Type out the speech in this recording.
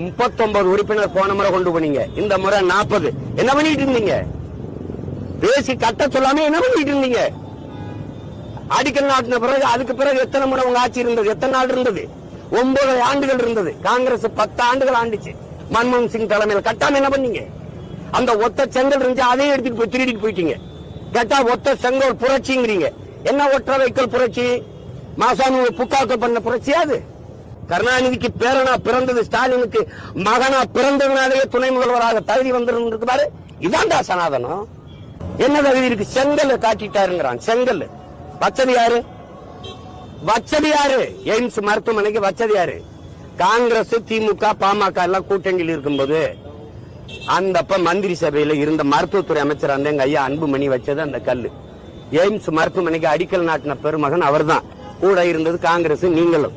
39 உறுப்பினர் போன முறை கொண்டு போனீங்க, இந்த முறை 40. என்ன பண்ணிட்டு இருந்தீங்க? பேசி கட்ட சொல்லாம என்ன பண்ணிட்டு இருந்தீங்க? அடிக்கல் நாட்டின பிறகு அதுக்கு பிறகு எத்தனை முறை உங்க ஆட்சி இருந்தது? எத்தனை நாள் இருந்தது? 9 ஆண்டுகள் இருந்தது. காங்கிரஸ் 10 ஆண்டுகள் ஆண்டுச்சு. மன்மோகன் சிங் தலைமையில் கட்டாம என்ன பண்ணீங்க? அந்த ஒத்த செங்கல் இருந்துச்சு, அதையும் எடுத்துட்டு போய் திருடிட்டு போயிட்டீங்க. கேட்டா ஒத்த செங்கல் புரட்சிங்கிறீங்க. என்ன ஒற்றை வைக்கல் புரட்சி? மாசாமி புக்காக்கள் பண்ண புரட்சி அது? கருணாநிதிக்கு பேரனா பிறந்தது, ஸ்டாலினுக்கு மகனா பிறந்ததுனாலே துணை முதல்வராக தகுதி வந்திருக்கு பாரு. இதான்டா சனாதனம். என்ன தகுதி இருக்கு? செங்கல் காட்டிட்டாருங்கிறான். செங்கல் வச்சது யாரு? வச்சது யாரு? எய்ம்ஸ் மருத்துவமனைக்கு வச்சது யாரு? காங்கிரஸ், திமுக, பாமக எல்லாம் கூட்டணியில் இருக்கும்போது அந்த மந்திரி சபையில இருந்த மருத்துவத்துறை அமைச்சர் அந்த எங்க ஐயா அன்புமணி வச்சது அந்த கல்லு. எய்ம்ஸ் மருத்துவமனைக்கு அடிக்கல் நாட்டின பெருமகன் அவர் தான். கூட இருந்தது காங்கிரஸ், நீங்களும்.